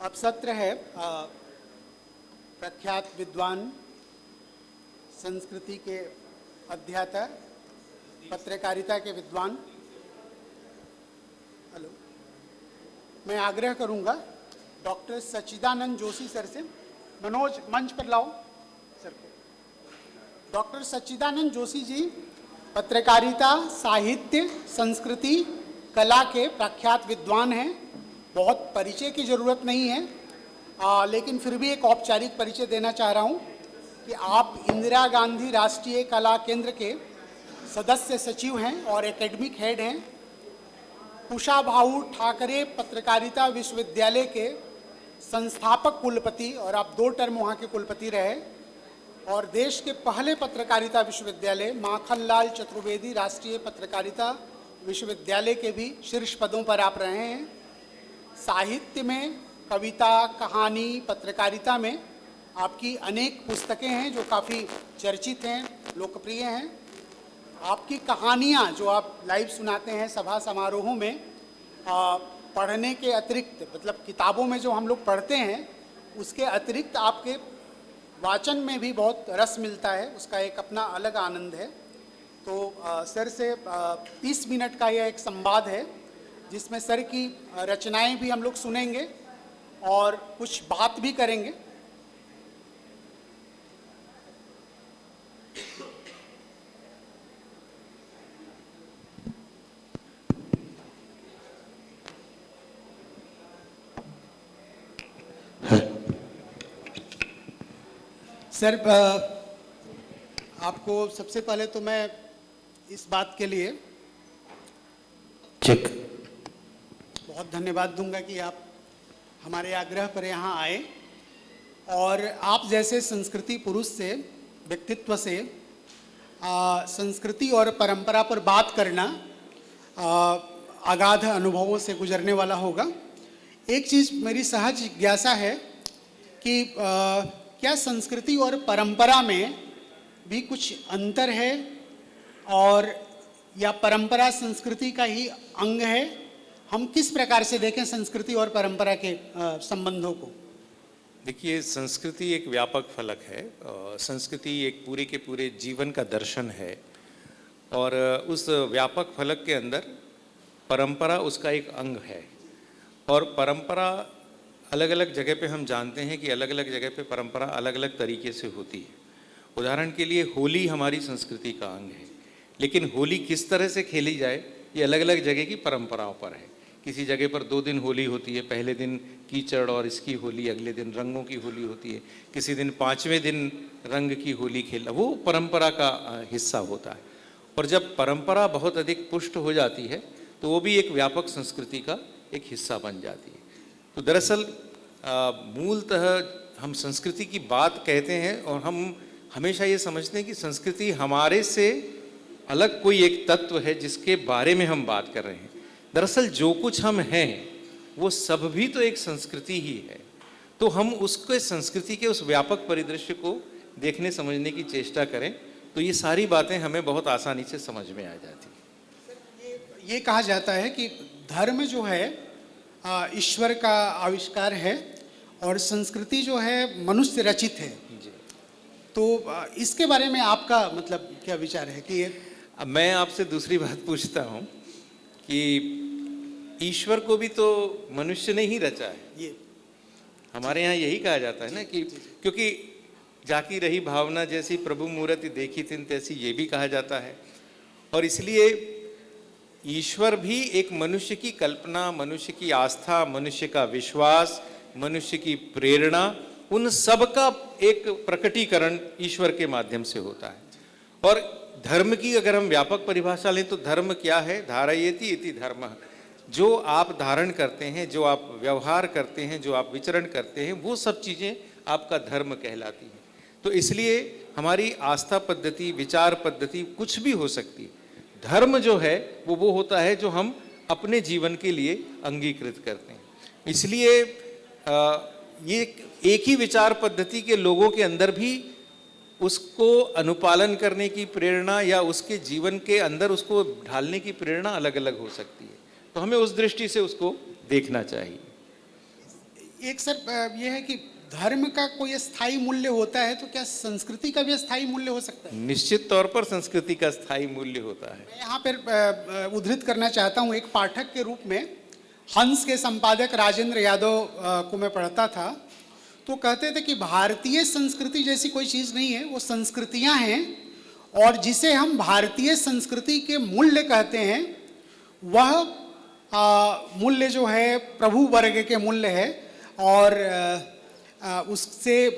अब सत्र है प्रख्यात विद्वान, संस्कृति के अध्येता, पत्रकारिता के विद्वान। हेलो, मैं आग्रह करूंगा डॉक्टर सच्चिदानंद जोशी सर से। मनोज मंच पर लाओ सर को। डॉक्टर सच्चिदानंद जोशी जी पत्रकारिता, साहित्य, संस्कृति, कला के प्रख्यात विद्वान हैं। बहुत परिचय की ज़रूरत नहीं है, लेकिन फिर भी एक औपचारिक परिचय देना चाह रहा हूँ कि आप इंदिरा गांधी राष्ट्रीय कला केंद्र के सदस्य सचिव हैं और एकेडमिक हेड हैं। कुशाभाऊ ठाकरे पत्रकारिता विश्वविद्यालय के संस्थापक कुलपति और आप 2 टर्म वहाँ के कुलपति रहे। और देश के पहले पत्रकारिता विश्वविद्यालय माखनलाल चतुर्वेदी राष्ट्रीय पत्रकारिता विश्वविद्यालय के भी शीर्ष पदों पर आप रहे हैं। साहित्य में कविता, कहानी, पत्रकारिता में आपकी अनेक पुस्तकें हैं जो काफ़ी चर्चित हैं, लोकप्रिय हैं। आपकी कहानियाँ जो आप लाइव सुनाते हैं सभा समारोहों में, पढ़ने के अतिरिक्त, मतलब किताबों में जो हम लोग पढ़ते हैं उसके अतिरिक्त आपके वाचन में भी बहुत रस मिलता है, उसका एक अपना अलग आनंद है। तो सर से 30 मिनट का यह एक संवाद है जिसमें सर की रचनाएं भी हम लोग सुनेंगे और कुछ बात भी करेंगे। सर, आपको सबसे पहले तो मैं इस बात के लिए चेक बहुत धन्यवाद दूंगा कि आप हमारे आग्रह पर यहाँ आए और आप जैसे संस्कृति पुरुष से, व्यक्तित्व से संस्कृति और परंपरा पर बात करना अगाध अनुभवों से गुजरने वाला होगा। एक चीज़ मेरी सहज जिज्ञासा है कि क्या संस्कृति और परंपरा में भी कुछ अंतर है, और या परंपरा संस्कृति का ही अंग है? हम किस प्रकार से देखें संस्कृति और परंपरा के संबंधों को? देखिए, संस्कृति एक व्यापक फलक है। संस्कृति एक पूरे के पूरे जीवन का दर्शन है और उस व्यापक फलक के अंदर परंपरा उसका एक अंग है। और परंपरा अलग अलग जगह पे हम जानते हैं कि अलग अलग जगह पे परंपरा अलग अलग तरीके से होती है। उदाहरण के लिए होली हमारी संस्कृति का अंग है, लेकिन होली किस तरह से खेली जाए ये अलग अलग जगह की परंपराओं पर है। किसी जगह पर 2 दिन होली होती है, पहले दिन कीचड़ और इसकी होली, अगले दिन रंगों की होली होती है, किसी दिन 5वें दिन रंग की होली खेलना, वो परंपरा का हिस्सा होता है। और जब परंपरा बहुत अधिक पुष्ट हो जाती है तो वो भी एक व्यापक संस्कृति का एक हिस्सा बन जाती है। तो दरअसल मूलतः हम संस्कृति की बात कहते हैं और हम हमेशा ये समझते हैं कि संस्कृति हमारे से अलग कोई एक तत्व है जिसके बारे में हम बात कर रहे हैं। दरअसल जो कुछ हम हैं वो सब भी तो एक संस्कृति ही है। तो हम उसके संस्कृति के उस व्यापक परिदृश्य को देखने समझने की चेष्टा करें तो ये सारी बातें हमें बहुत आसानी से समझ में आ जाती हैं। ये कहा जाता है कि धर्म जो है ईश्वर का आविष्कार है और संस्कृति जो है मनुष्य रचित है। तो इसके बारे में आपका मतलब क्या विचार है कि ये? अब मैं आपसे दूसरी बात पूछता हूँ कि ईश्वर को भी तो मनुष्य ने ही रचा है। ये हमारे यहाँ यही कहा जाता है ना कि क्योंकि जाकी रही भावना जैसी प्रभु मूर्ति देखी तिन तैसी, ये भी कहा जाता है। और इसलिए ईश्वर भी एक मनुष्य की कल्पना, मनुष्य की आस्था, मनुष्य का विश्वास, मनुष्य की प्रेरणा, उन सब का एक प्रकटीकरण ईश्वर के माध्यम से होता है। और धर्म की अगर हम व्यापक परिभाषा लें तो धर्म क्या है? धारयेति इति धर्मः। जो आप धारण करते हैं, जो आप व्यवहार करते हैं, जो आप विचरण करते हैं, वो सब चीज़ें आपका धर्म कहलाती हैं। तो इसलिए हमारी आस्था पद्धति, विचार पद्धति कुछ भी हो सकती है। धर्म जो है वो होता है जो हम अपने जीवन के लिए अंगीकृत करते हैं। इसलिए ये एक ही विचार पद्धति के लोगों के अंदर भी उसको अनुपालन करने की प्रेरणा या उसके जीवन के अंदर उसको ढालने की प्रेरणा अलग अलग हो सकती है। तो हमें उस दृष्टि से उसको देखना चाहिए। एक सर ये है कि धर्म का कोई स्थायी मूल्य होता है, तो क्या संस्कृति का भी स्थायी मूल्य हो सकता है? निश्चित तौर पर संस्कृति का स्थायी मूल्य होता है। मैं यहाँ पर उद्धृत करना चाहता हूँ, एक पाठक के रूप में हंस के संपादक राजेंद्र यादव को मैं पढ़ता था, तो कहते थे कि भारतीय संस्कृति जैसी कोई चीज़ नहीं है, वो संस्कृतियाँ हैं, और जिसे हम भारतीय संस्कृति के मूल्य कहते हैं वह मूल्य जो है प्रभु वर्ग के मूल्य है, और उससे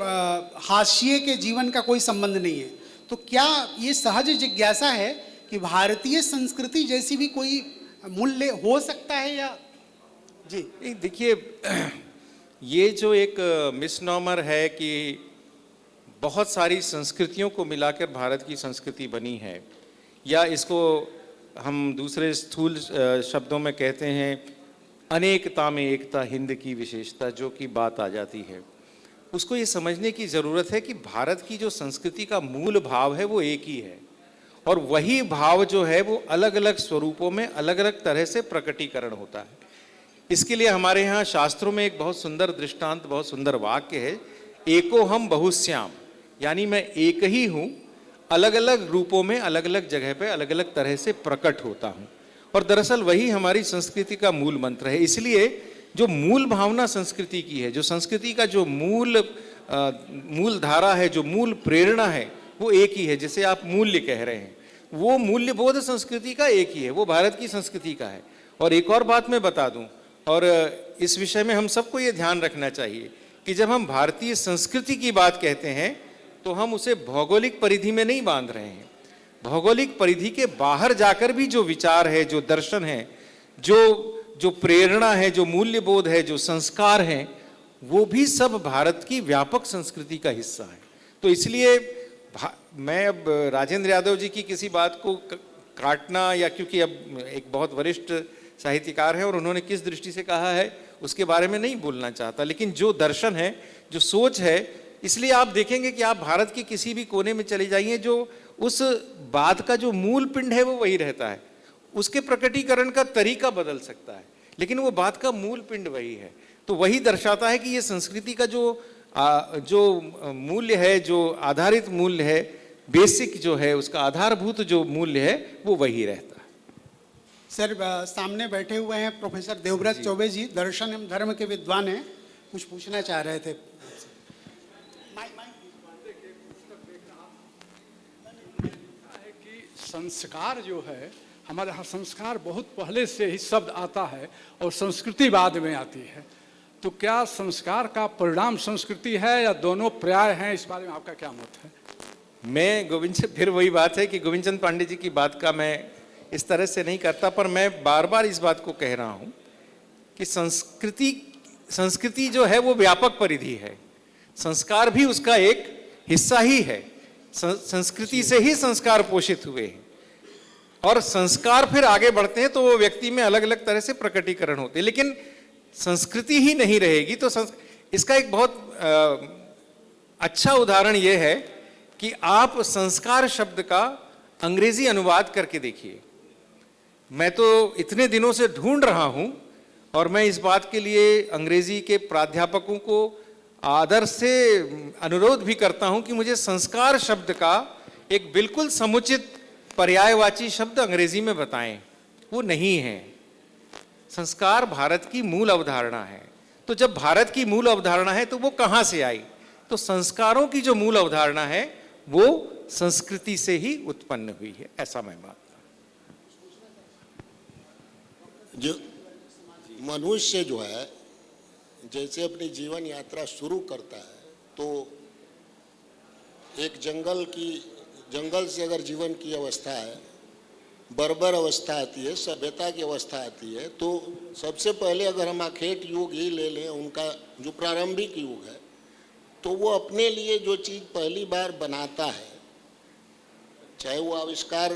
हाशिए के जीवन का कोई संबंध नहीं है। तो क्या ये सहज जिज्ञासा है कि भारतीय संस्कृति जैसी भी कोई मूल्य हो सकता है या? जी देखिए, ये जो एक मिसनॉमर है कि बहुत सारी संस्कृतियों को मिलाकर भारत की संस्कृति बनी है, या इसको हम दूसरे स्थूल शब्दों में कहते हैं अनेकता में एकता हिंद की विशेषता, जो कि बात आ जाती है, उसको ये समझने की ज़रूरत है कि भारत की जो संस्कृति का मूल भाव है वो एक ही है, और वही भाव जो है वो अलग अलग स्वरूपों में अलग अलग तरह से प्रकटीकरण होता है। इसके लिए हमारे यहाँ शास्त्रों में एक बहुत सुंदर दृष्टांत, बहुत सुंदर वाक्य है, एको हम बहुश्याम, यानी मैं एक ही हूँ, अलग अलग रूपों में अलग अलग जगह पे अलग अलग तरह से प्रकट होता हूँ। और दरअसल वही हमारी संस्कृति का मूल मंत्र है। इसलिए जो मूल भावना संस्कृति की है, जो संस्कृति का जो मूल धारा है, जो मूल प्रेरणा है, वो एक ही है। जैसे आप मूल्य कह रहे हैं, वो मूल्यबोध संस्कृति का एक ही है, वो भारत की संस्कृति का है। और एक और बात मैं बता दूं, और इस विषय में हम सबको ये ध्यान रखना चाहिए कि जब हम भारतीय संस्कृति की बात कहते हैं तो हम उसे भौगोलिक परिधि में नहीं बांध रहे हैं। भौगोलिक परिधि के बाहर जाकर भी जो विचार है, जो दर्शन है, जो प्रेरणा है, जो मूल्यबोध है, जो संस्कार हैं, वो भी सब भारत की व्यापक संस्कृति का हिस्सा है। तो इसलिए मैं अब राजेंद्र यादव जी की किसी बात को काटना, या क्योंकि अब एक बहुत वरिष्ठ साहित्यकार हैं और उन्होंने किस दृष्टि से कहा है उसके बारे में नहीं बोलना चाहता, लेकिन जो दर्शन है, जो सोच है, इसलिए आप देखेंगे कि आप भारत के किसी भी कोने में चले जाइए, जो उस बात का जो मूल पिंड है वो वही रहता है। उसके प्रकटीकरण का तरीका बदल सकता है, लेकिन वो बात का मूल पिंड वही है। तो वही दर्शाता है कि ये संस्कृति का जो मूल्य है, जो आधारित मूल्य है, बेसिक जो है, उसका आधारभूत जो मूल्य है, वो वही रहता है। सर, सामने बैठे हुए हैं प्रोफेसर देवव्रत चौबे जी, दर्शन एवं धर्म के विद्वान हैं, कुछ पूछना चाह रहे थे। संस्कार जो है, हमारे यहाँ संस्कार बहुत पहले से ही शब्द आता है और संस्कृति बाद में आती है। तो क्या संस्कार का परिणाम संस्कृति है या दोनों पर्याय हैं? इस बारे में आपका क्या मत है? मैं गोविंद से, फिर वही बात है कि गोविंद चंद पांडे जी की बात का मैं इस तरह से नहीं करता, पर मैं बार बार इस बात को कह रहा हूँ कि संस्कृति जो है वो व्यापक परिधि है, संस्कार भी उसका एक हिस्सा ही है। संस्कृति से ही संस्कार पोषित हुए हैं, और संस्कार फिर आगे बढ़ते हैं तो वो व्यक्ति में अलग अलग तरह से प्रकटीकरण होते हैं। लेकिन संस्कृति ही नहीं रहेगी तो इसका एक बहुत अच्छा उदाहरण ये है कि आप संस्कार शब्द का अंग्रेजी अनुवाद करके देखिए। मैं तो इतने दिनों से ढूंढ रहा हूं, और मैं इस बात के लिए अंग्रेजी के प्राध्यापकों को आदर से अनुरोध भी करता हूं कि मुझे संस्कार शब्द का एक बिल्कुल समुचित पर्यायवाची शब्द अंग्रेजी में बताएं। वो नहीं है। संस्कार भारत की मूल अवधारणा है। तो जब भारत की मूल अवधारणा है तो वो कहां से आई? तो संस्कारों की जो मूल अवधारणा है वो संस्कृति से ही उत्पन्न हुई है, ऐसा मैं मानता हूं। जो मनुष्य जो है जैसे अपनी जीवन यात्रा शुरू करता है, तो एक जंगल से अगर जीवन की अवस्था है, बर्बर अवस्था आती है, सभ्यता की अवस्था आती है, तो सबसे पहले अगर हम आखेट युग ही ले लें, उनका जो प्रारंभिक युग है, तो वो अपने लिए जो चीज़ पहली बार बनाता है, चाहे वो आविष्कार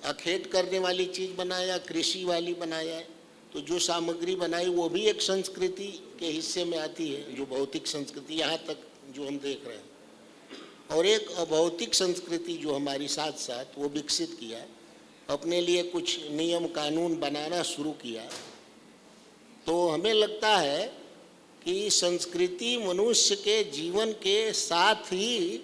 आखेट करने वाली चीज़ बनाए या कृषि वाली बनाया है, तो जो सामग्री बनाई वो भी एक संस्कृति के हिस्से में आती है, जो भौतिक संस्कृति यहाँ तक जो हम देख रहे हैं। और एक अभौतिक संस्कृति जो हमारी साथ साथ वो विकसित किया, अपने लिए कुछ नियम कानून बनाना शुरू किया। तो हमें लगता है कि संस्कृति मनुष्य के जीवन के साथ ही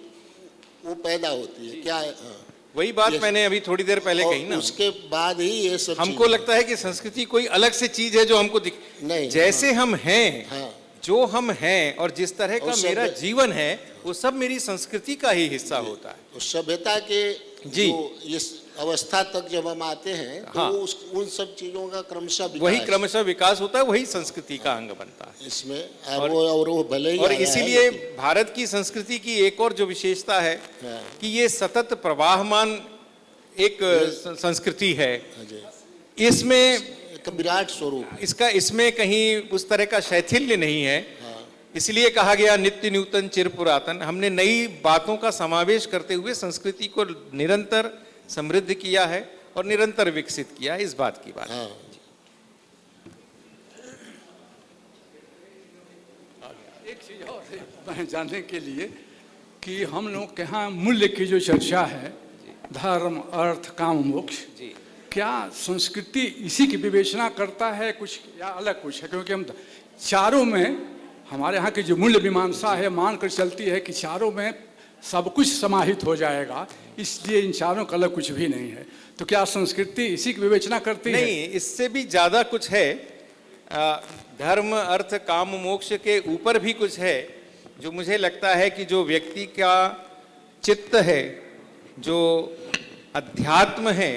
वो पैदा होती है, क्या है? हाँ। वही बात मैंने अभी थोड़ी देर पहले और कही ना, उसके बाद ही ये सब हमको चीजें- लगता है कि संस्कृति कोई अलग से चीज है जो हमको दिख, नहीं, जैसे हम हैं, हाँ। जो हम हैं और जिस तरह का और सब- मेरा जीवन है, वो सब मेरी संस्कृति का ही हिस्सा होता है। उस सभ्यता के जी। जो इस अवस्था तक जब हम आते हैं तो हाँ। उन सब चीजों का क्रमशः वही विकास क्रमशः विकास होता है, वही संस्कृति का अंग बनता है। इसमें और वो भले ही और आ रहा है, इसीलिए लेकिन- भारत की संस्कृति की एक और जो विशेषता है हाँ। कि ये सतत प्रवाहमान एक संस्कृति है। हाँ जी। इसमें एक विराट स्वरूप इसमें कहीं उस तरह का शैथिल्य नहीं है। हाँ। इसलिए कहा गया नित्य नूतन चिर पुरातन। हमने नई बातों का समावेश करते हुए संस्कृति को निरंतर समृद्ध किया है और निरंतर विकसित किया है, इस बात की बात। हाँ। एक चीज और है मैं जानने के लिए कि हम लोग के यहाँ मूल्य की जो चर्चा है, धर्म अर्थ काम मोक्ष, जी। क्या संस्कृति इसी की विवेचना करता है कुछ या अलग कुछ है? क्योंकि हम चारों में हमारे यहाँ की जो मूल्य मीमांसा है मानकर चलती है कि चारों में सब कुछ समाहित हो जाएगा, इसलिए इन चारों का अलग कुछ भी नहीं है। तो क्या संस्कृति इसी की विवेचना करती है? नहीं, इससे भी ज्यादा कुछ है। धर्म अर्थ काम मोक्ष के ऊपर भी कुछ है जो मुझे लगता है कि जो व्यक्ति का चित्त है, जो अध्यात्म है,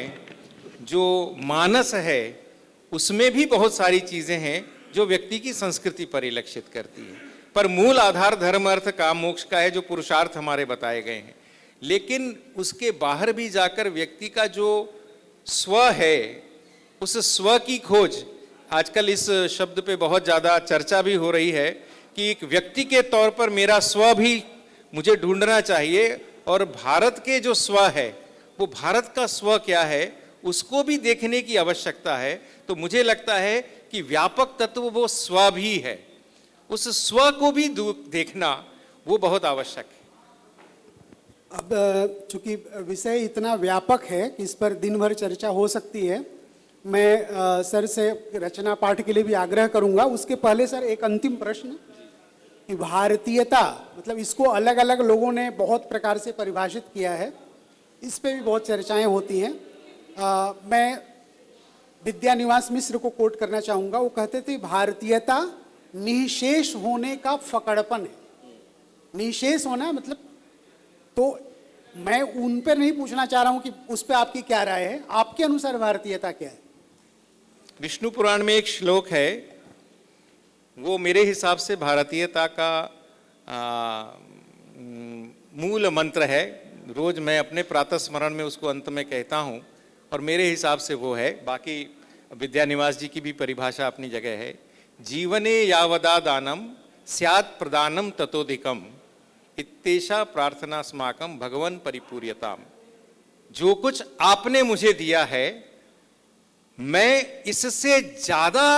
जो मानस है, उसमें भी बहुत सारी चीजें हैं जो व्यक्ति की संस्कृति परिलक्षित करती है। पर मूल आधार धर्म अर्थ काम मोक्ष का है, जो पुरुषार्थ हमारे बताए गए हैं। लेकिन उसके बाहर भी जाकर व्यक्ति का जो स्व है, उस स्व की खोज, आजकल इस शब्द पे बहुत ज़्यादा चर्चा भी हो रही है कि एक व्यक्ति के तौर पर मेरा स्व भी मुझे ढूंढना चाहिए, और भारत के जो स्व है, वो भारत का स्व क्या है, उसको भी देखने की आवश्यकता है। तो मुझे लगता है कि व्यापक तत्व वो स्व भी है, उस स्व को भी देखना वो बहुत आवश्यक है। अब चूंकि विषय इतना व्यापक है कि इस पर दिन भर चर्चा हो सकती है, मैं सर से रचना पाठ के लिए भी आग्रह करूंगा। उसके पहले सर एक अंतिम प्रश्न कि भारतीयता, मतलब इसको अलग अलग लोगों ने बहुत प्रकार से परिभाषित किया है, इस पे भी बहुत चर्चाएं होती हैं। मैं विद्यानिवास मिश्र को कोट करना चाहूँगा। वो कहते थे भारतीयता निःशेष होने का फकड़पन है। निःशेष होना मतलब, तो मैं उन पर नहीं पूछना चाह रहा हूँ कि उस पर आपकी क्या राय है, आपके अनुसार भारतीयता क्या है? विष्णु पुराण में एक श्लोक है, वो मेरे हिसाब से भारतीयता का मूल मंत्र है। रोज मैं अपने प्रातः स्मरण में उसको अंत में कहता हूँ, और मेरे हिसाब से वो है। बाकी विद्यानिवास जी की भी परिभाषा अपनी जगह है। जीवने यावदा दानम स्यात् प्रदानम ततोधिकम इत्तेषा प्रार्थना अस्माकं भगवन परिपूर्यताम। जो कुछ आपने मुझे दिया है, मैं इससे ज्यादा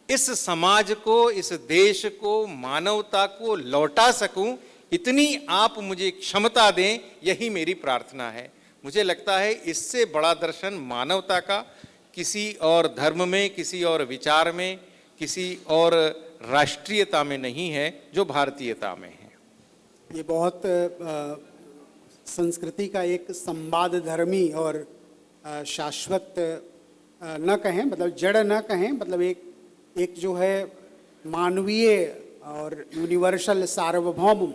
इस समाज को, इस देश को, मानवता को लौटा सकूं, इतनी आप मुझे क्षमता दें, यही मेरी प्रार्थना है। मुझे लगता है इससे बड़ा दर्शन मानवता का किसी और धर्म में, किसी और विचार में, किसी और राष्ट्रीयता में नहीं है जो भारतीयता में है। ये बहुत संस्कृति का एक संवाद धर्मी और शाश्वत न कहें, मतलब जड़ न कहें, मतलब एक जो है मानवीय और यूनिवर्सल सार्वभौम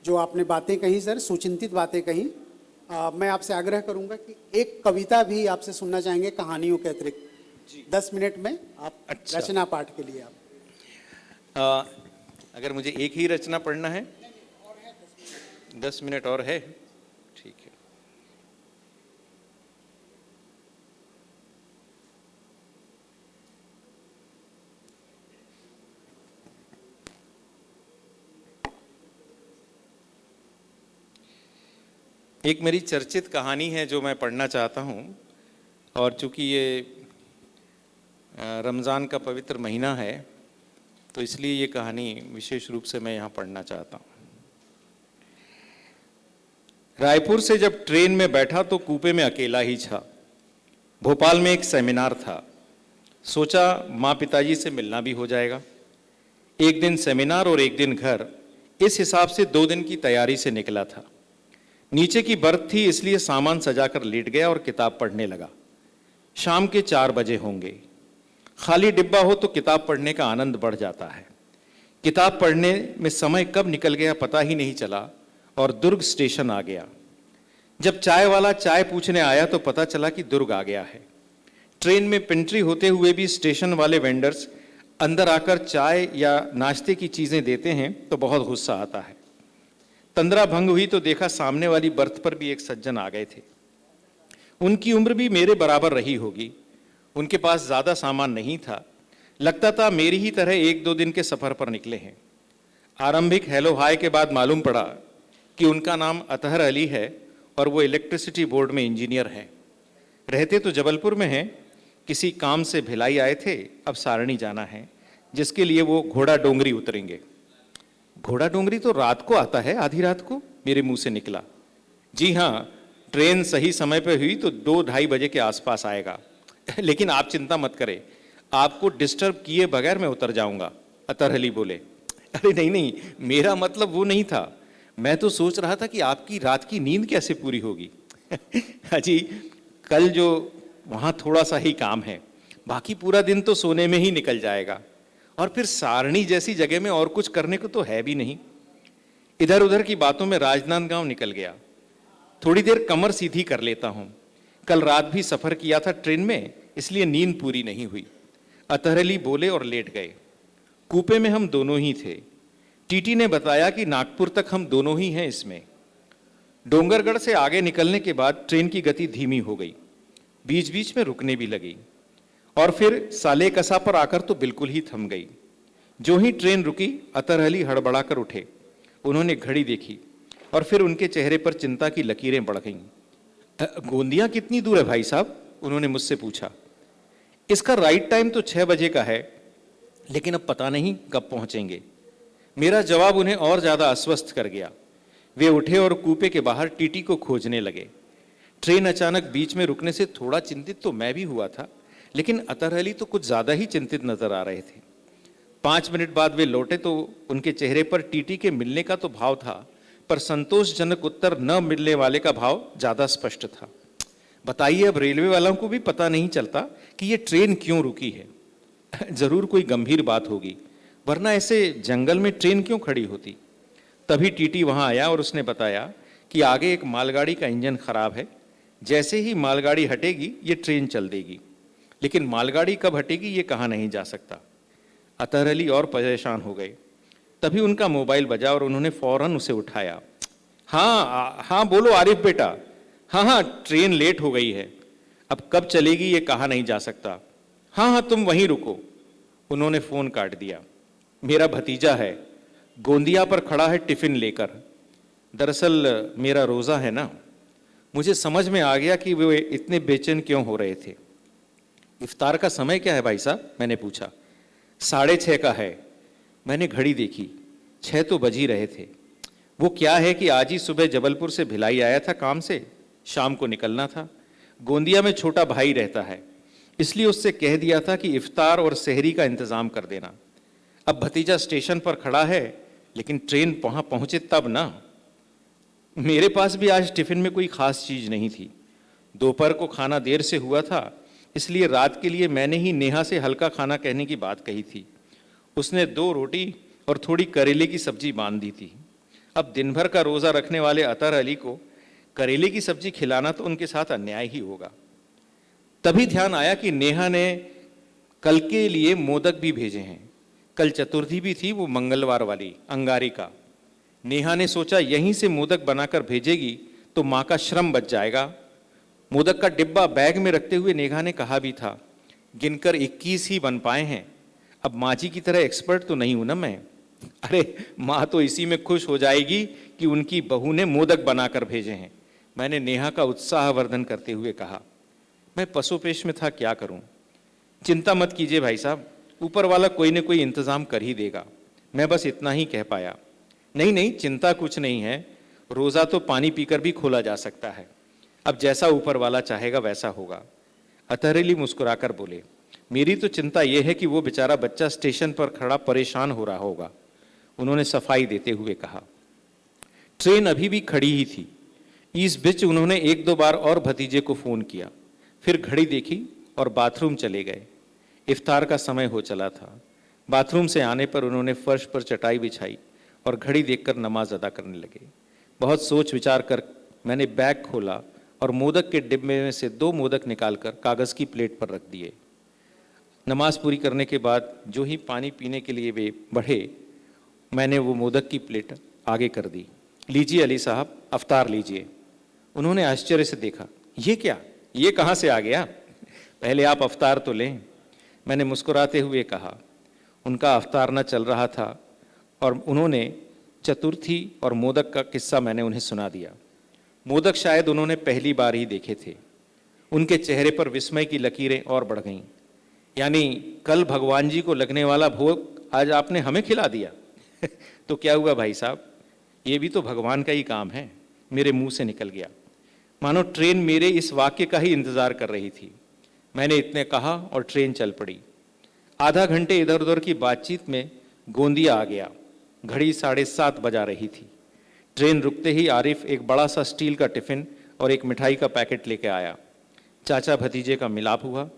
जो आपने बातें कही सर, सुचिंतित बातें कही। मैं आपसे आग्रह करूंगा कि एक कविता भी आपसे सुनना चाहेंगे कहानियों के अतिरिक्त। 10 मिनट में आप अच्छा। रचना पाठ के लिए आप अगर मुझे एक ही रचना पढ़ना है, 10 मिनट और है, ठीक है। एक मेरी चर्चित कहानी है जो मैं पढ़ना चाहता हूँ, और चूंकि ये रमज़ान का पवित्र महीना है, तो इसलिए ये कहानी विशेष रूप से मैं यहाँ पढ़ना चाहता हूँ। रायपुर से जब ट्रेन में बैठा तो कूपे में अकेला ही था। भोपाल में एक सेमिनार था। सोचा माँ पिताजी से मिलना भी हो जाएगा। एक दिन सेमिनार और एक दिन घर, इस हिसाब से 2 दिन की तैयारी से निकला था। नीचे की बर्थ थी, इसलिए सामान सजाकर लेट गया और किताब पढ़ने लगा। शाम के 4 बजे होंगे। खाली डिब्बा हो तो किताब पढ़ने का आनंद बढ़ जाता है। किताब पढ़ने में समय कब निकल गया पता ही नहीं चला और दुर्ग स्टेशन आ गया। जब चाय वाला चाय पूछने आया तो पता चला कि दुर्ग आ गया है। ट्रेन में पेंट्री होते हुए भी स्टेशन वाले वेंडर्स अंदर आकर चाय या नाश्ते की चीजें देते हैं तो बहुत गुस्सा आता है। तंद्रा भंग हुई तो देखा सामने वाली बर्थ पर भी एक सज्जन आ गए थे। उनकी उम्र भी मेरे बराबर रही होगी। उनके पास ज्यादा सामान नहीं था। लगता था मेरी ही तरह 1-2 दिन के सफर पर निकले हैं। आरंभिक हेलो हाय के बाद मालूम पड़ा कि उनका नाम अतहर अली है और वो इलेक्ट्रिसिटी बोर्ड में इंजीनियर हैं। रहते तो जबलपुर में हैं, किसी काम से भिलाई आए थे, अब सारणी जाना है, जिसके लिए वो घोड़ा डोंगरी उतरेंगे। घोड़ा डोंगरी तो रात को आता है, आधी रात को, मेरे मुंह से निकला। जी हाँ, ट्रेन सही समय पर हुई तो 2-2:30 बजे के आसपास आएगा। लेकिन आप चिंता मत करें, आपको डिस्टर्ब किए बगैर मैं उतर जाऊंगा, अतहर अली बोले। अरे नहीं नहीं, मेरा मतलब वो नहीं था। मैं तो सोच रहा था कि आपकी रात की नींद कैसे पूरी होगी। अजी, कल जो वहाँ थोड़ा सा ही काम है, बाकी पूरा दिन तो सोने में ही निकल जाएगा। और फिर सारणी जैसी जगह में और कुछ करने को तो है भी नहीं। इधर उधर की बातों में राजनांदगांव निकल गया। थोड़ी देर कमर सीधी कर लेता हूँ। कल रात भी सफर किया था ट्रेन में, इसलिए नींद पूरी नहीं हुई, अतहर अली बोले और लेट गए। कूपे में हम दोनों ही थे। टीटी ने बताया कि नागपुर तक हम दोनों ही हैं इसमें। डोंगरगढ़ से आगे निकलने के बाद ट्रेन की गति धीमी हो गई, बीच बीच में रुकने भी लगी और फिर साले कसा पर आकर तो बिल्कुल ही थम गई। जो ही ट्रेन रुकी, अतहर अली हड़बड़ाकर उठे। उन्होंने घड़ी देखी और फिर उनके चेहरे पर चिंता की लकीरें बढ़ गईं। गोंदिया कितनी दूर है भाई साहब? उन्होंने मुझसे पूछा। इसका राइट टाइम तो 6 बजे का है, लेकिन अब पता नहीं कब पहुंचेंगे। मेरा जवाब उन्हें और ज्यादा अस्वस्थ कर गया। वे उठे और कूपे के बाहर टीटी को खोजने लगे। ट्रेन अचानक बीच में रुकने से थोड़ा चिंतित तो मैं भी हुआ था, लेकिन अतहर अली तो कुछ ज्यादा ही चिंतित नजर आ रहे थे। 5 मिनट बाद वे लौटे तो उनके चेहरे पर टीटी के मिलने का तो भाव था, पर संतोषजनक उत्तर न मिलने वाले का भाव ज्यादा स्पष्ट था। बताइए, अब रेलवे वालों को भी पता नहीं चलता कि ये ट्रेन क्यों रुकी है। जरूर कोई गंभीर बात होगी, वरना ऐसे जंगल में ट्रेन क्यों खड़ी होती। तभी टीटी वहां आया और उसने बताया कि आगे एक मालगाड़ी का इंजन खराब है, जैसे ही मालगाड़ी हटेगी ये ट्रेन चल देगी, लेकिन मालगाड़ी कब हटेगी ये कहा नहीं जा सकता। अतहर अली और परेशान हो गए। तभी उनका मोबाइल बजा और उन्होंने फौरन उसे उठाया। हाँ बोलो आरिफ बेटा। हाँ, ट्रेन लेट हो गई है, अब कब चलेगी ये कहा नहीं जा सकता। हाँ, तुम वहीं रुको। उन्होंने फोन काट दिया। मेरा भतीजा है, गोंदिया पर खड़ा है टिफिन लेकर। दरअसल मेरा रोजा है ना। मुझे समझ में आ गया कि वे इतने बेचैन क्यों हो रहे थे। इफ्तार का समय क्या है भाई साहब? मैंने पूछा। 6:30 का है। मैंने घड़ी देखी, 6 तो बज ही रहे थे। वो क्या है कि आज ही सुबह जबलपुर से भिलाई आया था काम से, शाम को निकलना था। गोंदिया में छोटा भाई रहता है, इसलिए उससे कह दिया था कि इफ्तार और सहरी का इंतजाम कर देना। अब भतीजा स्टेशन पर खड़ा है, लेकिन ट्रेन वहां पहुंचे तब ना। मेरे पास भी आज टिफिन में कोई खास चीज नहीं थी। दोपहर को खाना देर से हुआ था, इसलिए रात के लिए मैंने ही नेहा से हल्का खाना कहने की बात कही थी। उसने 2 रोटी और थोड़ी करेले की सब्जी बांध दी थी। अब दिन भर का रोजा रखने वाले अतहर अली को करेले की सब्जी खिलाना तो उनके साथ अन्याय ही होगा। तभी ध्यान आया कि नेहा ने कल के लिए मोदक भी भेजे हैं। कल चतुर्थी भी थी, वो मंगलवार वाली अंगारी का। नेहा ने सोचा यहीं से मोदक बनाकर भेजेगी तो माँ का श्रम बच जाएगा। मोदक का डिब्बा बैग में रखते हुए नेहा ने कहा भी था, गिनकर 21 ही बन पाए हैं। अब माँ जी की तरह एक्सपर्ट तो नहीं हूं ना मैं। अरे माँ तो इसी में खुश हो जाएगी कि उनकी बहू ने मोदक बनाकर भेजे हैं, मैंने नेहा का उत्साहवर्धन करते हुए कहा। मैं पसोपेश में था, क्या करूं। चिंता मत कीजिए भाई साहब, ऊपर वाला कोई न कोई इंतजाम कर ही देगा। मैं बस इतना ही कह पाया। नहीं, चिंता कुछ नहीं है, रोजा तो पानी पीकर भी खोला जा सकता है। अब जैसा ऊपर वाला चाहेगा वैसा होगा। अतहर अली मुस्कुराकर बोले। मेरी तो चिंता यह है कि वो बेचारा बच्चा स्टेशन पर खड़ा परेशान हो रहा होगा, उन्होंने सफाई देते हुए कहा। ट्रेन अभी भी खड़ी ही थी। इस बीच उन्होंने एक दो बार और भतीजे को फ़ोन किया, फिर घड़ी देखी और बाथरूम चले गए। इफ्तार का समय हो चला था। बाथरूम से आने पर उन्होंने फर्श पर चटाई बिछाई और घड़ी देखकर नमाज अदा करने लगे। बहुत सोच विचार कर मैंने बैग खोला और मोदक के डिब्बे में से 2 मोदक निकालकर कागज़ की प्लेट पर रख दिए। नमाज पूरी करने के बाद जो ही पानी पीने के लिए वे बढ़े, मैंने वो मोदक की प्लेट आगे कर दी। लीजिए अली साहब, अफ्तार लीजिए। उन्होंने आश्चर्य से देखा, ये क्या, ये कहाँ से आ गया? पहले आप अफ्तार तो लें। मैंने मुस्कुराते हुए कहा। उनका अफ्तार न चल रहा था और उन्होंने चतुर्थी और मोदक का किस्सा मैंने उन्हें सुना दिया। मोदक शायद उन्होंने पहली बार ही देखे थे। उनके चेहरे पर विस्मय की लकीरें और बढ़ गईं। यानी कल भगवान जी को लगने वाला भोग आज आपने हमें खिला दिया। तो क्या हुआ भाई साहब, ये भी तो भगवान का ही काम है, मेरे मुंह से निकल गया। मानो ट्रेन मेरे इस वाक्य का ही इंतजार कर रही थी। मैंने इतने कहा और ट्रेन चल पड़ी। आधा घंटे इधर उधर की बातचीत में गोंदिया आ गया। घड़ी 7:30 बजा रही थी। ट्रेन रुकते ही आरिफ एक बड़ा सा स्टील का टिफिन और एक मिठाई का पैकेट लेके आया। चाचा भतीजे का मिलाप हुआ।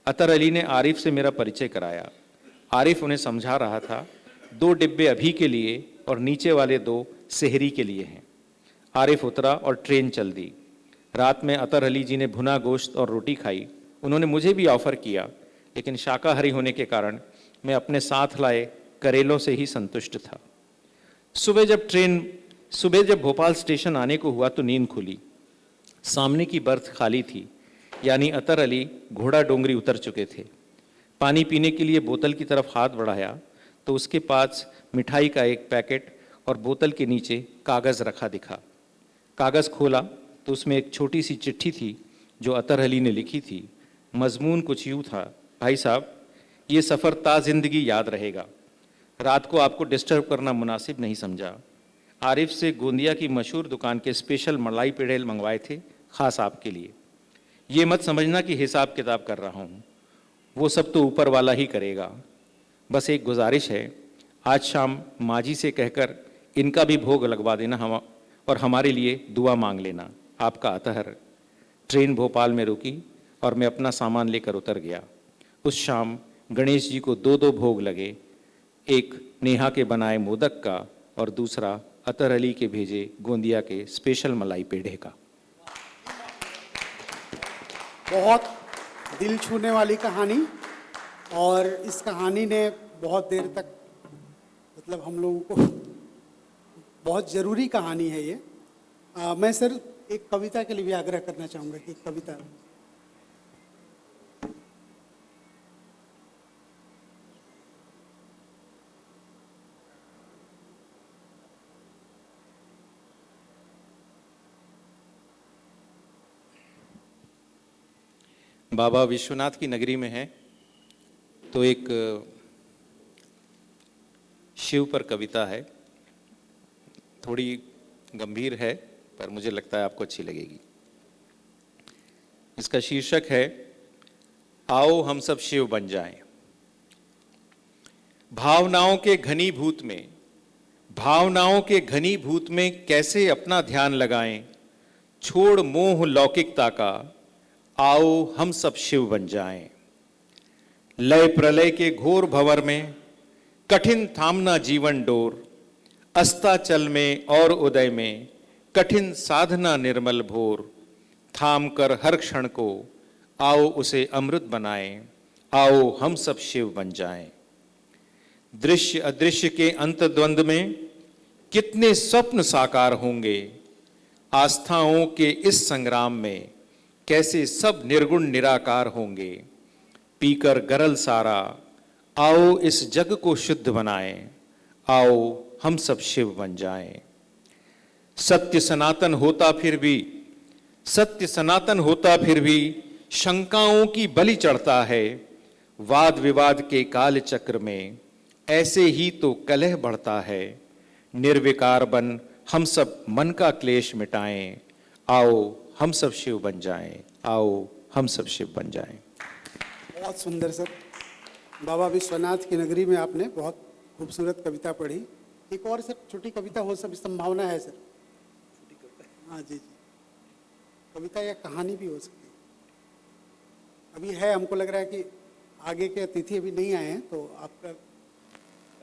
अतर अली ने आरिफ से मेरा परिचय कराया। आरिफ उन्हें समझा रहा था, 2 डिब्बे अभी के लिए और नीचे वाले 2 सेहरी के लिए हैं। आरिफ उतरा और ट्रेन चल दी। रात में अतर अली जी ने भुना गोश्त और रोटी खाई। उन्होंने मुझे भी ऑफर किया, लेकिन शाकाहारी होने के कारण मैं अपने साथ लाए करेलों से ही संतुष्ट था। सुबह जब भोपाल स्टेशन आने को हुआ तो नींद खुली। सामने की बर्थ खाली थी, यानी अतर अली घोड़ा डोंगरी उतर चुके थे। पानी पीने के लिए बोतल की तरफ हाथ बढ़ाया तो उसके पास मिठाई का एक पैकेट और बोतल के नीचे कागज़ रखा दिखा। कागज़ खोला तो उसमें एक छोटी सी चिट्ठी थी जो अतर अली ने लिखी थी। मजमून कुछ यूँ था, भाई साहब, ये सफ़र ता ज़िंदगी याद रहेगा। रात को आपको डिस्टर्ब करना मुनासिब नहीं समझा। आरिफ से गोंदिया की मशहूर दुकान के स्पेशल मलाई पेड़े मंगवाए थे, ख़ास आपके लिए। ये मत समझना कि हिसाब किताब कर रहा हूँ, वो सब तो ऊपर वाला ही करेगा। बस एक गुजारिश है, आज शाम माजी से कहकर इनका भी भोग लगवा देना और हमारे लिए दुआ मांग लेना। आपका अतहर। ट्रेन भोपाल में रुकी और मैं अपना सामान लेकर उतर गया। उस शाम गणेश जी को 2 भोग लगे, एक नेहा के बनाए मोदक का और दूसरा अतर अली के भेजे गोंदिया के स्पेशल मलाई पेड़े का। बहुत दिल छूने वाली कहानी, और इस कहानी ने बहुत देर तक, मतलब हम लोगों को, बहुत ज़रूरी कहानी है ये। मैं सर एक कविता के लिए भी आग्रह करना चाहूँगा कि एक कविता। बाबा विश्वनाथ की नगरी में है तो एक शिव पर कविता है, थोड़ी गंभीर है पर मुझे लगता है आपको अच्छी लगेगी। इसका शीर्षक है, आओ हम सब शिव बन जाएं। भावनाओं के घनीभूत में कैसे अपना ध्यान लगाएं, छोड़ मोह लौकिकता का, आओ हम सब शिव बन जाएं। लय प्रलय के घोर भंवर में कठिन थामना जीवन डोर, अस्ताचल में और उदय में कठिन साधना निर्मल भोर, थाम कर हर क्षण को आओ उसे अमृत बनाएं, आओ हम सब शिव बन जाएं। दृश्य अदृश्य के अंतद्वंद में कितने स्वप्न साकार होंगे, आस्थाओं के इस संग्राम में कैसे सब निर्गुण निराकार होंगे। पीकर गरल सारा आओ इस जग को शुद्ध बनाएं, आओ हम सब शिव बन जाएं। सत्य सनातन होता फिर भी शंकाओं की बलि चढ़ता है। वाद विवाद के काल चक्र में ऐसे ही तो कलह बढ़ता है। निर्विकार बन हम सब मन का क्लेश मिटाएं, आओ हम सब शिव बन जाएं, आओ हम सब शिव बन जाएं। बहुत सुंदर सर। बाबा विश्वनाथ की नगरी में आपने बहुत खूबसूरत कविता पढ़ी। एक और सर छोटी कविता हो सब संभावना है सर? हाँ जी जी, कविता या कहानी भी हो सकती है। अभी है, हमको लग रहा है कि आगे के अतिथि अभी नहीं आए हैं, तो आपका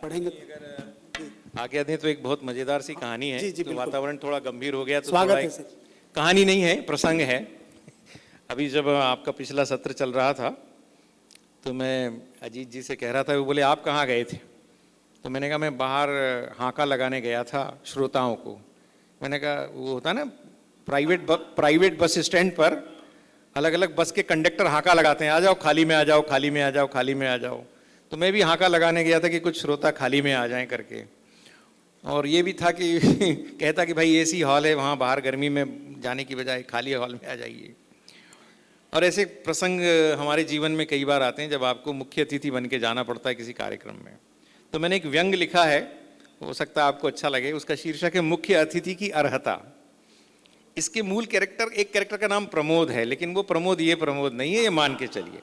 पढ़ेंगे तो आगे आते हैं तो एक बहुत मजेदार सी कहानी है। जी, जी, तो बिल्कुल। वातावरण थोड़ा गंभीर हो गया तो स्वागत थोड़ा है एक सर। कहानी नहीं है, प्रसंग है। अभी जब आपका पिछला सत्र चल रहा था तो मैं अजीत जी से कह रहा था, वो बोले आप कहाँ गए थे? तो मैंने कहा मैं बाहर हांका लगाने गया था श्रोताओं को। मैंने कहा वो होता ना प्राइवेट बस स्टैंड पर अलग अलग बस के कंडक्टर हांका लगाते हैं, आ जाओ खाली में आ जाओ, खाली में आ जाओ, खाली में आ जाओ। तो मैं भी हांका लगाने गया था कि कुछ श्रोता खाली में आ जाएं करके। और ये भी था कि कहता कि भाई एसी हॉल है, वहाँ बाहर गर्मी में जाने की बजाय खाली हॉल में आ जाइए। और ऐसे प्रसंग हमारे जीवन में कई बार आते हैं जब आपको मुख्य अतिथि बन के जाना पड़ता है किसी कार्यक्रम में। तो मैंने एक व्यंग लिखा है, हो सकता है आपको अच्छा लगे। उसका शीर्षक है मुख्य अतिथि की अर्हता। इसके मूल एक कैरेक्टर का नाम प्रमोद है, लेकिन वो प्रमोद ये प्रमोद नहीं है, ये मान के चलिए।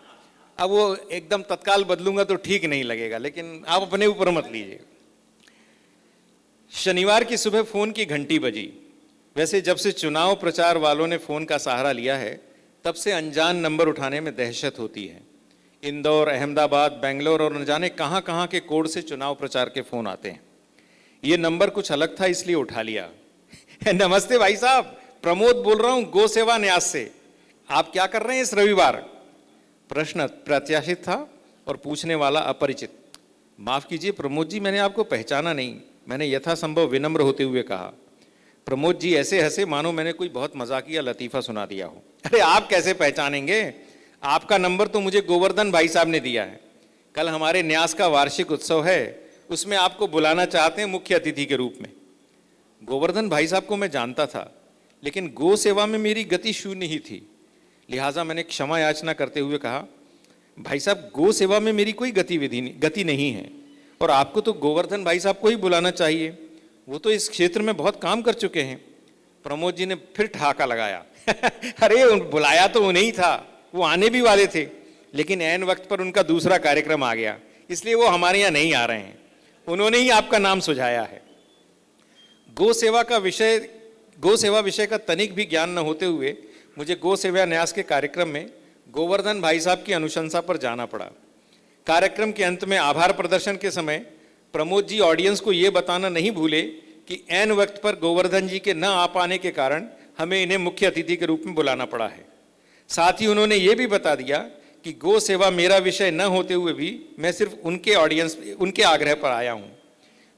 अब वो एकदम तत्काल बदलूंगा तो ठीक नहीं लगेगा, लेकिन आप अपने ऊपर मत लीजिए। शनिवार की सुबह फोन की घंटी बजी। वैसे जब से चुनाव प्रचार वालों ने फोन का सहारा लिया है तब से अनजान नंबर उठाने में दहशत होती है। इंदौर, अहमदाबाद, बेंगलोर और न जाने कहां कहां के कोड से चुनाव प्रचार के फोन आते हैं। ये नंबर कुछ अलग था इसलिए उठा लिया। नमस्ते भाई साहब, प्रमोद बोल रहा हूं गो सेवा न्यास से। आप क्या कर रहे हैं इस रविवार? प्रश्न प्रत्याशित था और पूछने वाला अपरिचित। माफ कीजिए प्रमोद जी, मैंने आपको पहचाना नहीं, मैंने यथासंभव विनम्र होते हुए कहा। प्रमोद जी ऐसे हंसे मानो मैंने कोई बहुत मजाकिया लतीफा सुना दिया हो। अरे आप कैसे पहचानेंगे, आपका नंबर तो मुझे गोवर्धन भाई साहब ने दिया है। कल हमारे न्यास का वार्षिक उत्सव है, उसमें आपको बुलाना चाहते हैं मुख्य अतिथि के रूप में। गोवर्धन भाई साहब को मैं जानता था, लेकिन गो सेवा में मेरी गति शून्य ही थी। लिहाजा मैंने क्षमा याचना करते हुए कहा, भाई साहब गो सेवा में मेरी कोई गति नहीं है, और आपको तो गोवर्धन भाई साहब को ही बुलाना चाहिए, वो तो इस क्षेत्र में बहुत काम कर चुके हैं। प्रमोद जी ने फिर ठहाका लगाया। अरे बुलाया तो उन्हें ही था, वो आने भी वाले थे, लेकिन ऐन वक्त पर उनका दूसरा कार्यक्रम आ गया, इसलिए वो हमारे यहाँ नहीं आ रहे हैं। उन्होंने ही आपका नाम सुझाया है। गो सेवा विषय का तनिक भी ज्ञान न होते हुए मुझे गो सेवा न्यास के कार्यक्रम में गोवर्धन भाई साहब की अनुशंसा पर जाना पड़ा। कार्यक्रम के अंत में आभार प्रदर्शन के समय प्रमोद जी ऑडियंस को ये बताना नहीं भूले कि ऐन वक्त पर गोवर्धन जी के न आ पाने के कारण हमें इन्हें मुख्य अतिथि के रूप में बुलाना पड़ा है। साथ ही उन्होंने ये भी बता दिया कि गो सेवा मेरा विषय न होते हुए भी मैं सिर्फ उनके आग्रह पर आया हूँ।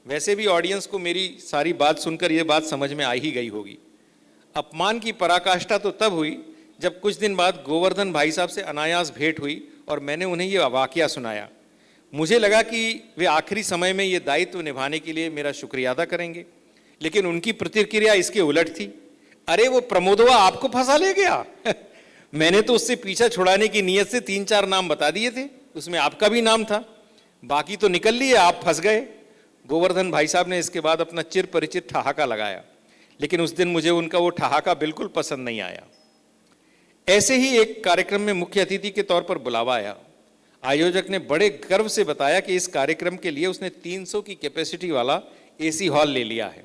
वैसे भी ऑडियंस को मेरी सारी बात सुनकर ये बात समझ में आ ही गई होगी। अपमान की पराकाष्ठा तो तब हुई जब कुछ दिन बाद गोवर्धन भाई साहब से अनायास भेंट हुई और मैंने उन्हें ये वाकया सुनाया। मुझे लगा कि वे आखिरी समय में ये दायित्व निभाने के लिए मेरा शुक्रिया अदा करेंगे, लेकिन उनकी प्रतिक्रिया इसके उलट थी। अरे वो प्रमोदवा आपको फंसा ले गया। मैंने तो उससे पीछा छुड़ाने की नीयत से 3-4 नाम बता दिए थे, उसमें आपका भी नाम था, बाकी तो निकल लिए, आप फंस गए। गोवर्धन भाई साहब ने इसके बाद अपना चिर परिचित ठहाका लगाया, लेकिन उस दिन मुझे उनका वो ठहाका बिल्कुल पसंद नहीं आया। ऐसे ही एक कार्यक्रम में मुख्य अतिथि के तौर पर बुलावा आया। आयोजक ने बड़े गर्व से बताया कि इस कार्यक्रम के लिए उसने 300 की कैपेसिटी वाला एसी हॉल ले लिया है।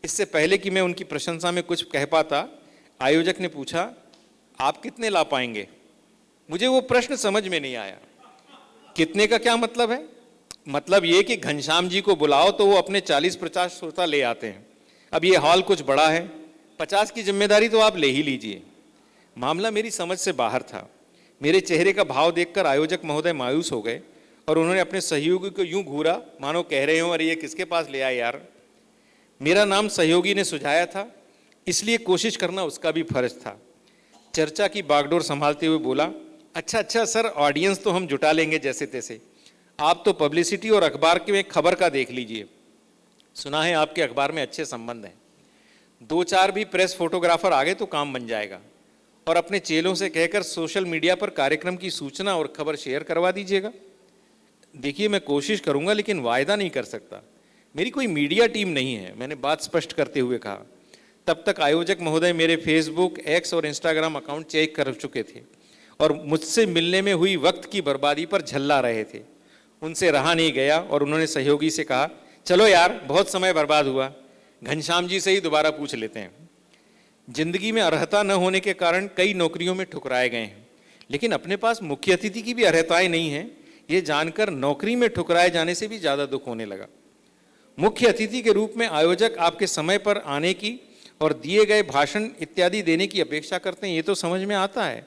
इससे पहले कि मैं उनकी प्रशंसा में कुछ कह पाता, आयोजक ने पूछा, आप कितने ला पाएंगे? मुझे वो प्रश्न समझ में नहीं आया। कितने का क्या मतलब है? मतलब ये कि घनश्याम जी को बुलाओ तो वो अपने 40-50 श्रोता ले आते हैं। अब ये हॉल कुछ बड़ा है, 50 की जिम्मेदारी तो आप ले ही लीजिए। मामला मेरी समझ से बाहर था। मेरे चेहरे का भाव देखकर आयोजक महोदय मायूस हो गए और उन्होंने अपने सहयोगी को यूं घूरा मानो कह रहे हो, अरे ये किसके पास ले आए यार। मेरा नाम सहयोगी ने सुझाया था, इसलिए कोशिश करना उसका भी फर्ज था। चर्चा की बागडोर संभालते हुए बोला, अच्छा सर, ऑडियंस तो हम जुटा लेंगे जैसे तैसे, आप तो पब्लिसिटी और अखबार के खबर का देख लीजिए। सुना है आपके अखबार में अच्छे संबंध हैं, 2-4 भी प्रेस फोटोग्राफर आ गए तो काम बन जाएगा। और अपने चेलों से कहकर सोशल मीडिया पर कार्यक्रम की सूचना और खबर शेयर करवा दीजिएगा। देखिए मैं कोशिश करूंगा, लेकिन वायदा नहीं कर सकता, मेरी कोई मीडिया टीम नहीं है, मैंने बात स्पष्ट करते हुए कहा। तब तक आयोजक महोदय मेरे फेसबुक, एक्स और इंस्टाग्राम अकाउंट चेक कर चुके थे और मुझसे मिलने में हुई वक्त की बर्बादी पर झल्ला रहे थे। उनसे रहा नहीं गया और उन्होंने सहयोगी से कहा, चलो यार बहुत समय बर्बाद हुआ, घनश्याम जी से ही दोबारा पूछ लेते हैं। जिंदगी में अर्हता न होने के कारण कई नौकरियों में ठुकराए गए हैं, लेकिन अपने पास मुख्य अतिथि की भी अर्हताएं नहीं हैं, ये जानकर नौकरी में ठुकराए जाने से भी ज़्यादा दुख होने लगा। मुख्य अतिथि के रूप में आयोजक आपके समय पर आने की और दिए गए भाषण इत्यादि देने की अपेक्षा करते हैं, ये तो समझ में आता है,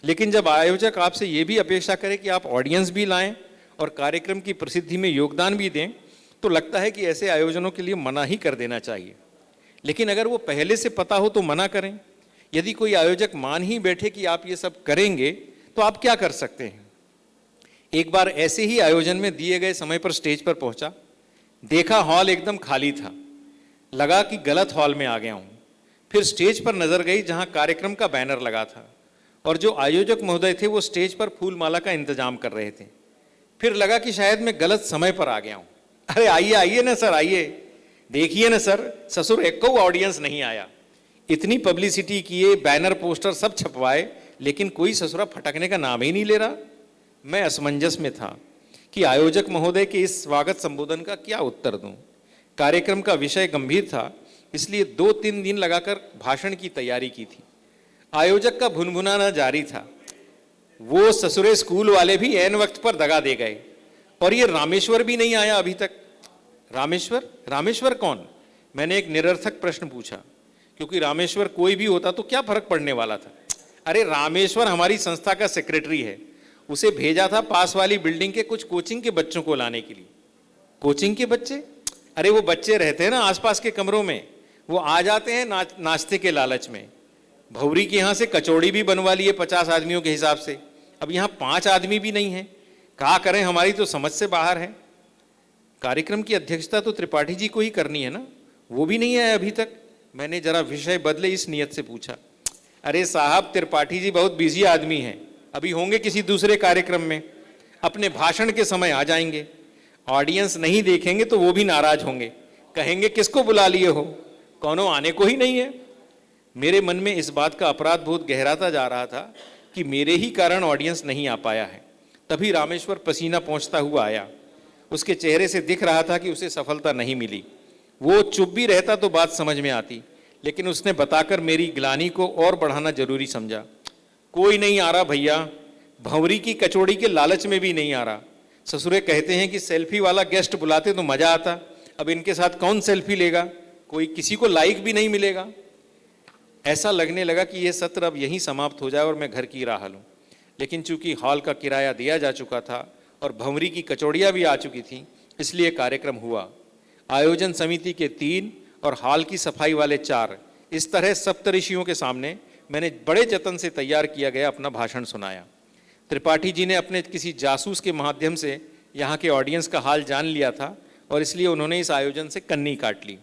लेकिन जब आयोजक आपसे ये भी अपेक्षा करे कि आप ऑडियंस भी लाएं और कार्यक्रम की प्रसिद्धि में योगदान भी दें, तो लगता है कि ऐसे आयोजनों के लिए मना ही कर देना चाहिए। लेकिन अगर वो पहले से पता हो तो मना करें। यदि कोई आयोजक मान ही बैठे कि आप ये सब करेंगे तो आप क्या कर सकते हैं। एक बार ऐसे ही आयोजन में दिए गए समय पर स्टेज पर पहुंचा, देखा हॉल एकदम खाली था, लगा कि गलत हॉल में आ गया हूं। फिर स्टेज पर नजर गई जहां कार्यक्रम का बैनर लगा था और जो आयोजक महोदय थे वो स्टेज पर फूल माला का इंतजाम कर रहे थे। फिर लगा कि शायद मैं गलत समय पर आ गया हूं। अरे आइए आइए ना सर, आइए देखिए ना सर, ससुर एक को ऑडियंस नहीं आया। इतनी पब्लिसिटी किए, बैनर पोस्टर सब छपवाए, लेकिन कोई ससुरा फटकने का नाम ही नहीं ले रहा। मैं असमंजस में था कि आयोजक महोदय के इस स्वागत संबोधन का क्या उत्तर दूं। कार्यक्रम का विषय गंभीर था, इसलिए 2-3 दिन लगाकर भाषण की तैयारी की थी। आयोजक का भुनभुनाना जारी था। वो ससुरे स्कूल वाले भी ऐन वक्त पर दगा दे गए और ये रामेश्वर भी नहीं आया अभी तक। रामेश्वर? रामेश्वर कौन? मैंने एक निरर्थक प्रश्न पूछा, क्योंकि रामेश्वर कोई भी होता तो क्या फर्क पड़ने वाला था। अरे रामेश्वर हमारी संस्था का सेक्रेटरी है, उसे भेजा था पास वाली बिल्डिंग के कुछ कोचिंग के बच्चों को लाने के लिए। कोचिंग के बच्चे? अरे वो बच्चे रहते हैं ना आसपास के कमरों में, वो आ जाते हैं नाश्ते के लालच में। भौरी के यहाँ से कचौड़ी भी बनवा लिए 50 आदमियों के हिसाब से, अब यहाँ 5 आदमी भी नहीं है। क्या करें, हमारी तो समझ से बाहर है। कार्यक्रम की अध्यक्षता तो त्रिपाठी जी को ही करनी है ना, वो भी नहीं आए अभी तक। मैंने जरा विषय बदले इस नियत से पूछा, अरे साहब त्रिपाठी जी बहुत बिजी आदमी हैं, अभी होंगे किसी दूसरे कार्यक्रम में, अपने भाषण के समय आ जाएंगे। ऑडियंस नहीं देखेंगे तो वो भी नाराज होंगे, कहेंगे किसको बुला लिए हो, कौनो आने को ही नहीं है। मेरे मन में इस बात का अपराध बोध गहराता जा रहा था कि मेरे ही कारण ऑडियंस नहीं आ पाया है। तभी रामेश्वर पसीना पोंछता हुआ आया। उसके चेहरे से दिख रहा था कि उसे सफलता नहीं मिली। वो चुप भी रहता तो बात समझ में आती, लेकिन उसने बताकर मेरी ग्लानि को और बढ़ाना जरूरी समझा। कोई नहीं आ रहा भैया, भंवरी की कचौड़ी के लालच में भी नहीं आ रहा। ससुरे कहते हैं कि सेल्फी वाला गेस्ट बुलाते तो मजा आता, अब इनके साथ कौन सेल्फी लेगा, कोई किसी को लाइक भी नहीं मिलेगा। ऐसा लगने लगा कि यह सत्र अब यहीं समाप्त हो जाए और मैं घर की राह लूं। लेकिन चूंकि हॉल का किराया दिया जा चुका था और भंवरी की कचौड़ियाँ भी आ चुकी थी, इसलिए कार्यक्रम हुआ। आयोजन समिति के 3 और हॉल की सफाई वाले 4, इस तरह सप्तऋषियों के सामने मैंने बड़े जतन से तैयार किया गया अपना भाषण सुनाया। त्रिपाठी जी ने अपने किसी जासूस के माध्यम से यहाँ के ऑडियंस का हाल जान लिया था और इसलिए उन्होंने इस आयोजन से कन्नी काट ली।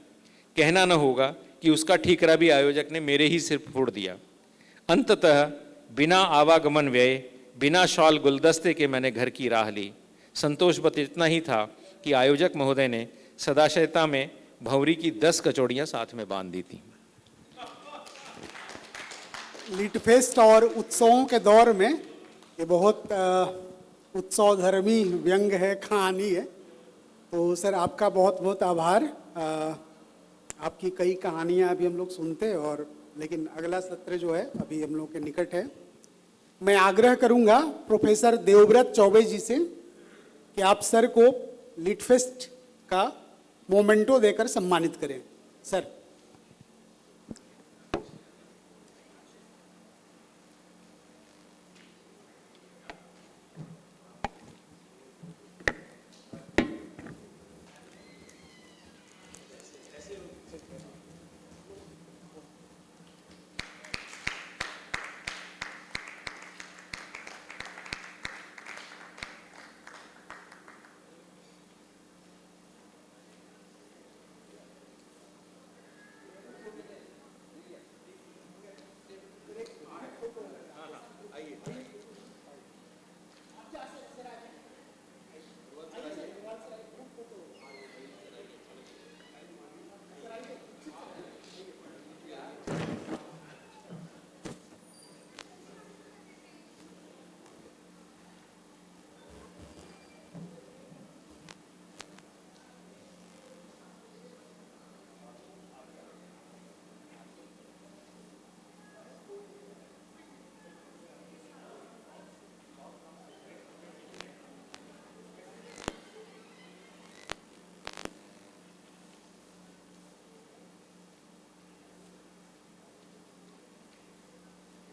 कहना न होगा कि उसका ठीकरा भी आयोजक ने मेरे ही सिर फोड़ दिया। अंततः बिना आवागमन व्यय, बिना शॉल गुलदस्ते के मैंने घर की राह ली। संतोष बस इतना ही था कि आयोजक महोदय ने सदाशयता में भंवरी की 10 कचौड़ियाँ साथ में बांध दी थी। लिटफेस्ट और उत्सवों के दौर में ये बहुत उत्सवधर्मी व्यंग है, कहानी है। तो सर आपका बहुत बहुत आभार। आपकी कई कहानियाँ अभी हम लोग सुनते हैं, और लेकिन अगला सत्र जो है अभी हम लोग के निकट है। मैं आग्रह करूंगा प्रोफेसर देवव्रत चौबे जी से कि आप सर को लिटफेस्ट का मोमेंटो देकर सम्मानित करें। सर।